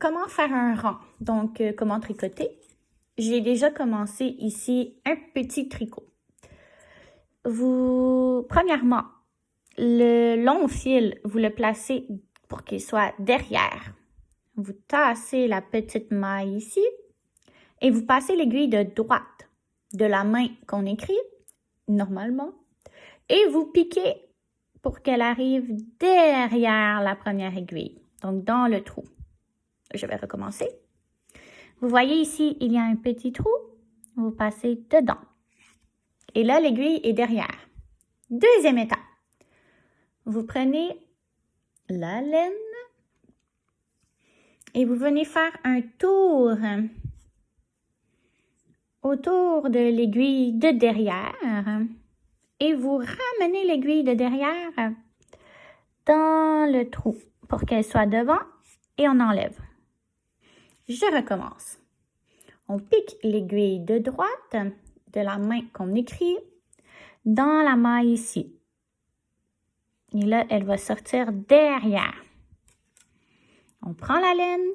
comment faire un rang. Donc, comment tricoter. J'ai déjà commencé ici un petit tricot. Premièrement, le long fil, vous le placez pour qu'il soit derrière. Vous tassez la petite maille ici et vous passez l'aiguille de droite de la main qu'on écrit normalement et vous piquez pour qu'elle arrive derrière la première aiguille, donc dans le trou. Je vais recommencer. Vous voyez ici, il y a un petit trou. Vous passez dedans. Et là, l'aiguille est derrière. Deuxième étape. Vous prenez la laine et vous venez faire un tour autour de l'aiguille de derrière et vous ramenez l'aiguille de derrière dans le trou pour qu'elle soit devant et on enlève. Je recommence. On pique l'aiguille de droite de la main qu'on écrit dans la maille ici. Et là, elle va sortir derrière. On prend la laine,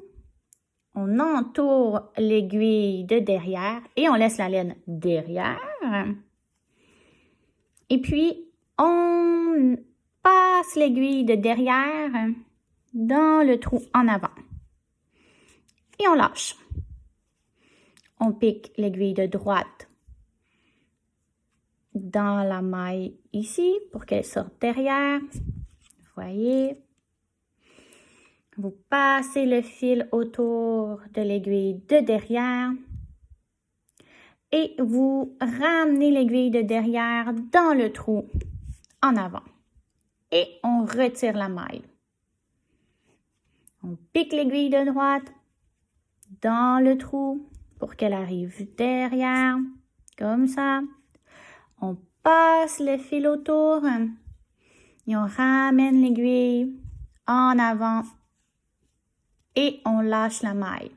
on entoure l'aiguille de derrière et on laisse la laine derrière. Et puis, on passe l'aiguille de derrière dans le trou en avant. Et on lâche. On pique l'aiguille de droite dans la maille ici pour qu'elle sorte derrière. Vous voyez. Vous passez le fil autour de l'aiguille de derrière et vous ramenez l'aiguille de derrière dans le trou en avant. Et on retire la maille. On pique l'aiguille de droite dans le trou pour qu'elle arrive derrière, comme ça. On passe le fil autour et on ramène l'aiguille en avant et on lâche la maille.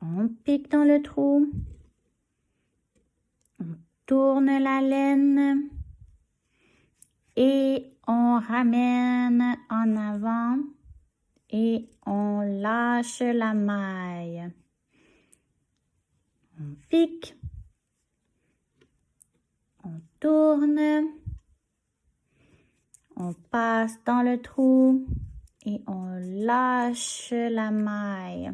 On pique dans le trou, on tourne la laine et on ramène en avant et on lâche la maille. On pique, on tourne, on passe dans le trou et on lâche la maille.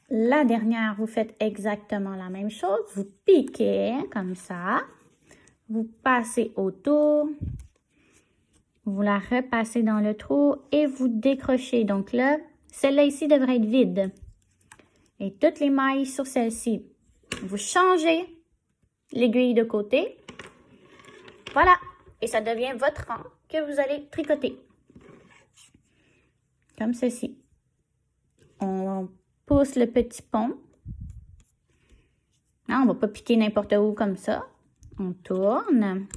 La dernière, vous faites exactement la même chose. Vous piquez comme ça. Vous passez autour. Vous la repassez dans le trou et vous décrochez. Donc là, celle-là ici devrait être vide. Et toutes les mailles sur celle-ci. Vous changez l'aiguille de côté. Voilà. Et ça devient votre rang que vous allez tricoter. Comme ceci. On pousse le petit pont. Non, on ne va pas piquer n'importe où comme ça. On tourne.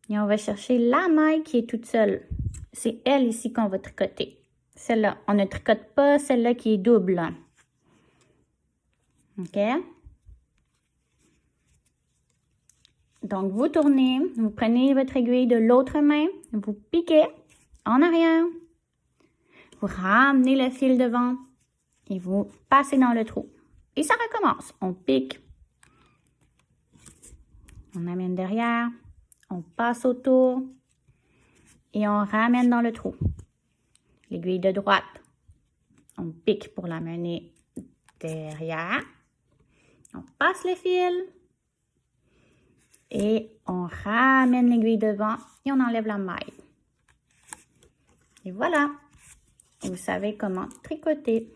Et on va chercher la maille qui est toute seule. C'est elle ici qu'on va tricoter. Celle-là. On ne tricote pas celle-là qui est double. OK? Donc, vous tournez. Vous prenez votre aiguille de l'autre main. Vous piquez en arrière. Vous ramenez le fil devant. Et vous passez dans le trou. Et ça recommence. On pique. On amène derrière. On passe autour. Et on ramène dans le trou. L'aiguille de droite. On pique pour l'amener derrière. On passe le fil. Et on ramène l'aiguille devant. Et on enlève la maille. Et voilà. Vous savez comment tricoter.